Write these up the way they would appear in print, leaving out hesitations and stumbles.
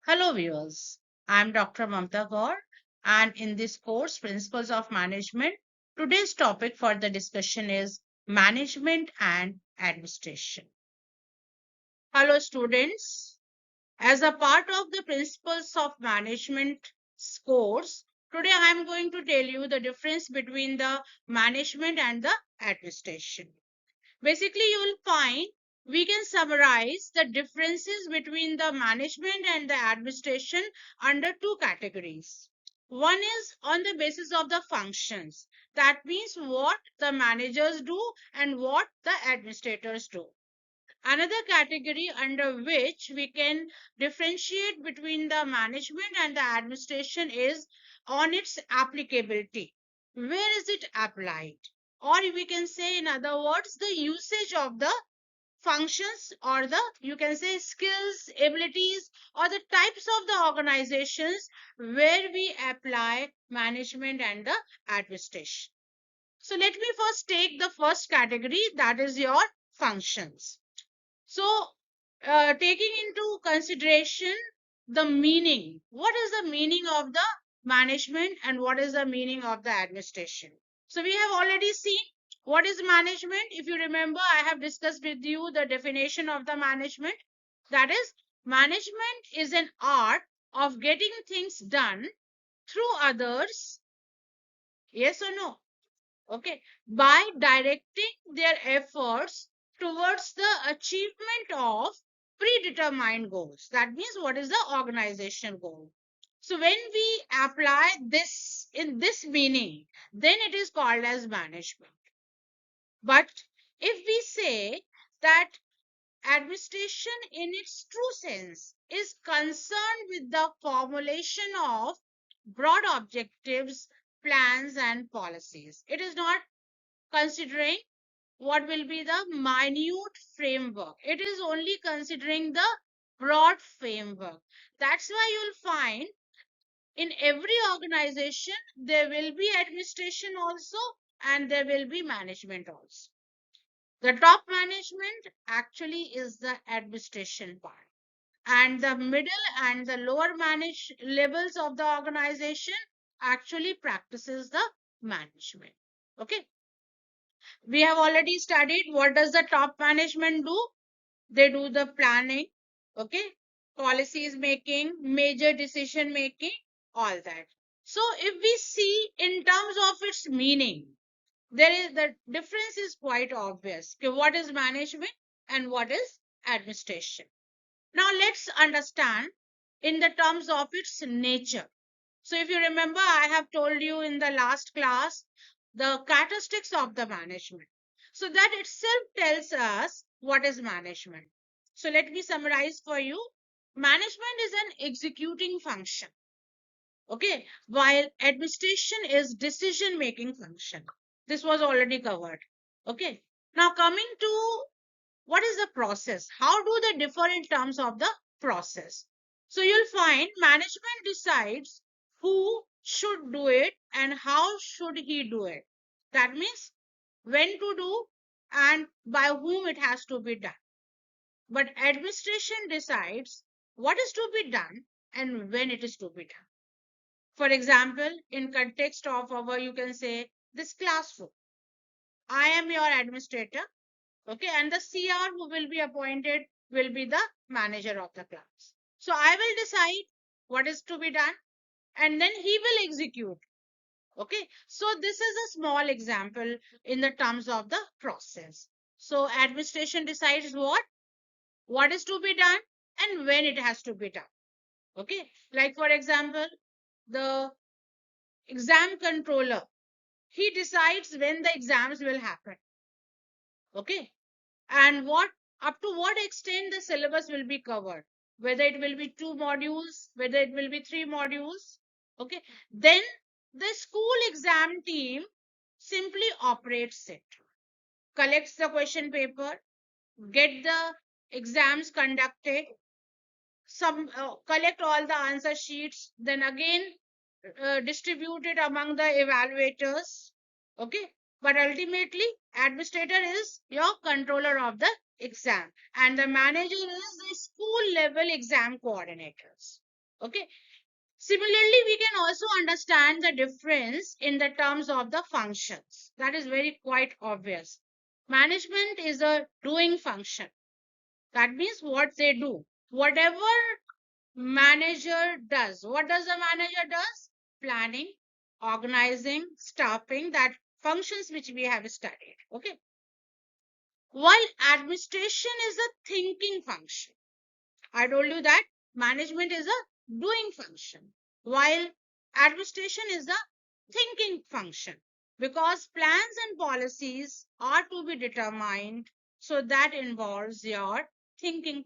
Hello, viewers. I'm Dr. Mamta Gaur, and in this course, Principles of Management, today's topic for the discussion is Management and Administration. Hello, students. As a part of the Principles of Management course, today I'm going to tell you the difference between the management and the administration. Basically, you will find we can summarize the differences between the management and the administration under two categories. One is on the basis of the functions. That means what the managers do and what the administrators do. Another category under which we can differentiate between the management and the administration is on its applicability. Where is it applied? Or we can say, in other words, the usage of the functions or the you can say skills, abilities, or the types of the organizations where we apply management and the administration. So let me first take the first category, that is your functions. So, taking into consideration the meaning, what is the meaning of the management and what is the meaning of the administration? So, we have already seen what is management. If you remember, I have discussed with you the definition of the management. That is, management is an art of getting things done through others. Yes or no? Okay, by directing their efforts towards the achievement of predetermined goals. That means what is the organizational goal? So when we apply this in this meaning, then it is called as management. But if we say that administration in its true sense is concerned with the formulation of broad objectives, plans, and policies, it is not considering what will be the minute framework. It is only considering the broad framework. That's why you'll find in every organization there will be administration also and there will be management also. The top management actually is the administration part, and the middle and the lower manage levels of the organization actually practices the management. Okay, we have already studied what does the top management do. They do the planning, okay, policies making, major decision making, all that. So if we see in terms of its meaning, there is the difference is quite obvious. Okay, what is management and what is administration? Now let's understand in the terms of its nature. So if you remember, I have told you in the last class the characteristics of the management. So that itself tells us what is management. So let me summarize for you. Management is an executing function. Okay. While administration is decision making function. This was already covered. Okay. Now coming to what is the process? How do they differ in terms of the process? So you'll find management decides who should do it and how should he do it. That means when to do and by whom it has to be done. But administration decides what is to be done and when it is to be done. For example, in context of our, you can say this classroom, I am your administrator. Okay, and the CR who will be appointed will be the manager of the class. So I will decide what is to be done and then he will execute. Okay, so this is a small example in the terms of the process. So administration decides what is to be done and when it has to be done. Okay, like for example, the exam controller, he decides when the exams will happen. Okay, and what up to what extent the syllabus will be covered, whether it will be 2 modules, whether it will be 3 modules. Okay, then the school exam team simply operates it, collects the question paper, get the exams conducted, some collect all the answer sheets, then again distribute it among the evaluators. Okay, but ultimately administrator is your controller of the exam and the manager is the school level exam coordinators. Okay. Similarly, we can also understand the difference in the terms of the functions. That is very quite obvious. Management is a doing function. That means what they do. Whatever manager does. What does the manager does? Planning, organizing, staffing, that functions which we have studied. Okay. While administration is a thinking function. I told you that management is a doing function, while administration is a thinking function, because plans and policies are to be determined. So that involves your thinking.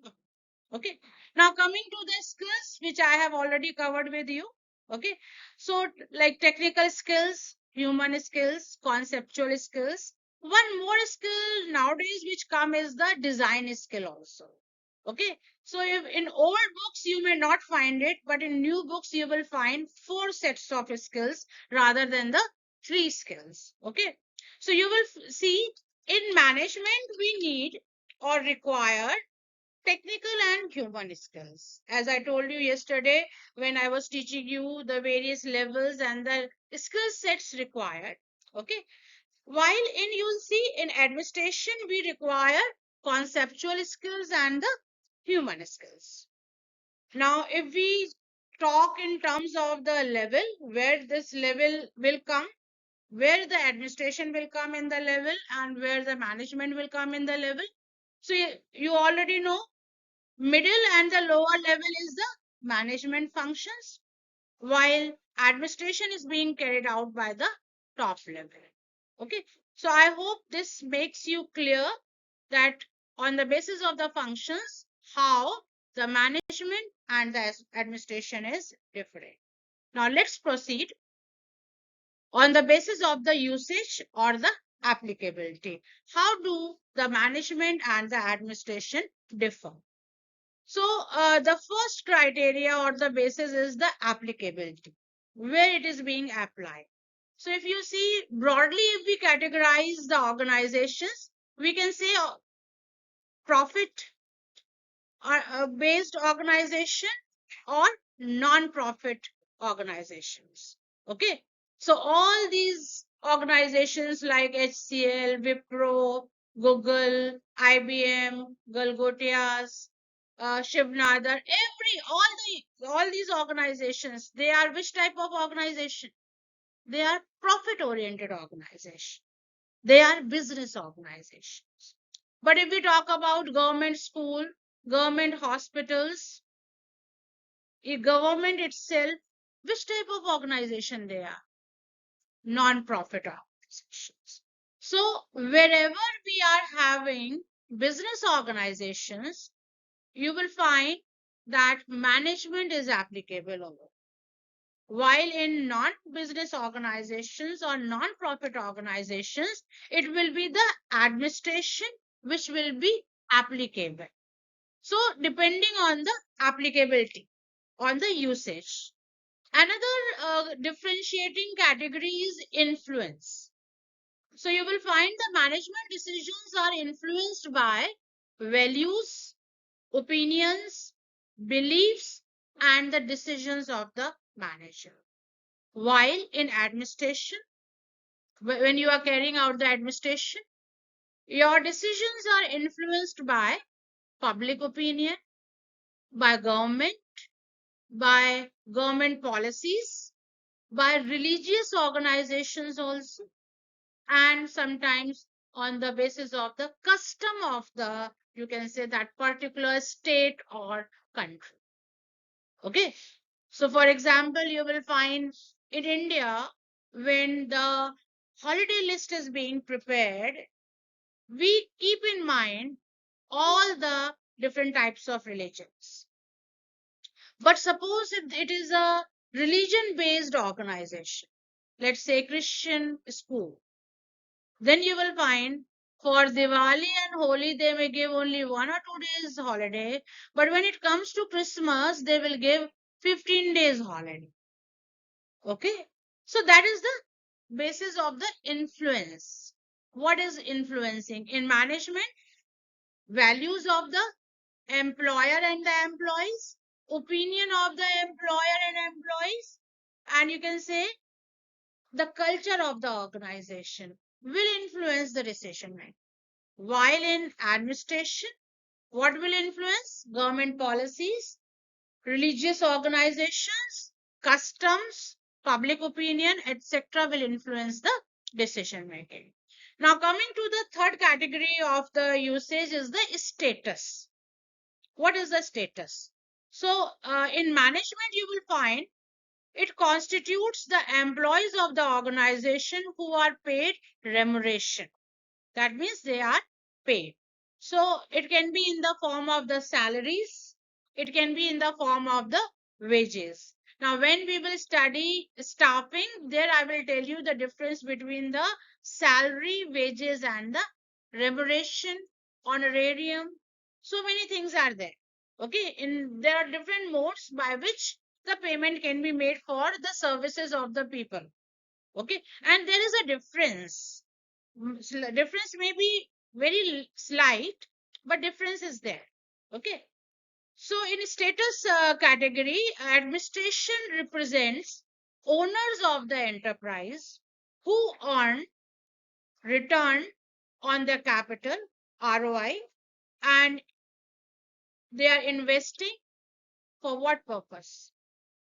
Okay. Now coming to the skills which I have already covered with you. Okay. So like technical skills, human skills, conceptual skills. One more skill nowadays which come is the design skill also. Okay. So if in old books you may not find it, but in new books you will find 4 sets of skills rather than the 3 skills. Okay. So you will see in management we need or require technical and human skills. As I told you yesterday when I was teaching you the various levels and the skill sets required. Okay. While in you'll see in administration we require conceptual skills and the human skills. Now, if we talk in terms of the level, where this level will come, where the administration will come in the level, and where the management will come in the level. So, you already know middle and the lower level is the management functions, while administration is being carried out by the top level. Okay. So, I hope this makes you clear that on the basis of the functions, how the management and the administration is different. Now let's proceed on the basis of the usage or the applicability. How do the management and the administration differ? So the first criteria or the basis is the applicability, where it is being applied. So if you see broadly, if we categorize the organizations, we can say profit based organization or non-profit organizations. Okay. So all these organizations like HCL, Wipro, Google, IBM, Galgotias, Shivnadar, all these organizations, they are which type of organization? They are profit-oriented organization. They are business organizations. But if we talk about government school, government hospitals, government itself, which type of organization they are? Non-profit organizations. So wherever we are having business organizations, you will find that management is applicable over. While in non-business organizations or non-profit organizations, it will be the administration which will be applicable. So depending on the applicability, on the usage. Another differentiating category is influence. So you will find the management decisions are influenced by values, opinions, beliefs, and the decisions of the manager. While in administration, when you are carrying out the administration, your decisions are influenced by public opinion, by government policies, by religious organizations also, and sometimes on the basis of the custom of the, you can say, that particular state or country. Okay. So for example, you will find in India, when the holiday list is being prepared, we keep in mind all the different types of religions. But suppose if it is a religion based organization, let's say Christian school, then you will find for Diwali and Holi, they may give only 1 or 2 days holiday. But when it comes to Christmas, they will give 15 days holiday. Okay. So that is the basis of the influence. What is influencing? In management, values of the employer and the employees, opinion of the employer and employees, and you can say the culture of the organization will influence the decision making. While in administration, what will influence? Government policies, religious organizations, customs, public opinion, etc. will influence the decision making. Now, coming to the third category of the usage is the status. What is the status? So, in management, you will find it constitutes the employees of the organization who are paid remuneration. That means they are paid. So it can be in the form of the salaries, it can be in the form of the wages. Now, when we will study staffing, there I will tell you the difference between the salary, wages, and the remuneration, honorarium. So many things are there. Okay, there are different modes by which the payment can be made for the services of the people. Okay, and there is a difference. Difference may be very slight, but difference is there. Okay, so in status category, administration represents owners of the enterprise who earn return on their capital, ROI, and they are investing for what purpose?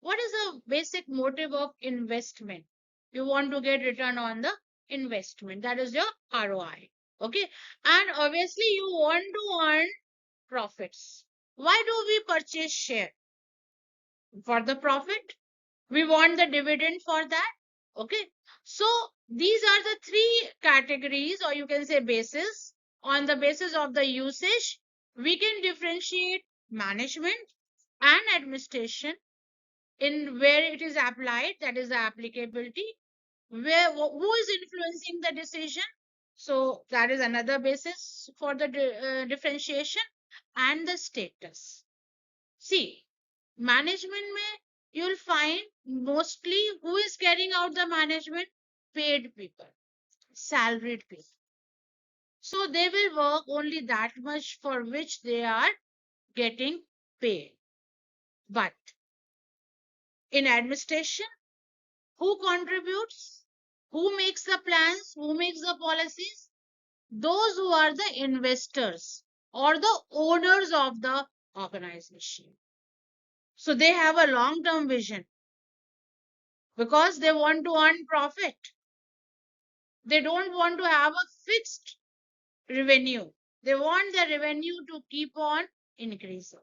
What is the basic motive of investment? You want to get return on the investment. That is your ROI. Okay. And obviously, you want to earn profits. Why do we purchase share? For the profit. We want the dividend for that. Okay. So these are the three categories, or you can say basis. On the basis of the usage, we can differentiate management and administration in where it is applied, that is the applicability, where who is influencing the decision. So that is another basis for the differentiation. And the status. See, management may, you'll find mostly who is carrying out the management? Paid people, salaried people. So they will work only that much for which they are getting paid. But in administration, who contributes? Who makes the plans? Who makes the policies? Those who are the investors or the owners of the organization. So they have a long term vision because they want to earn profit. They don't want to have a fixed revenue. They want the revenue to keep on increasing.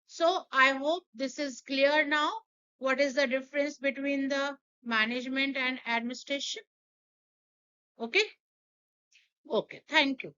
So I hope this is clear now. What is the difference between the management and administration? Okay. Okay. Thank you.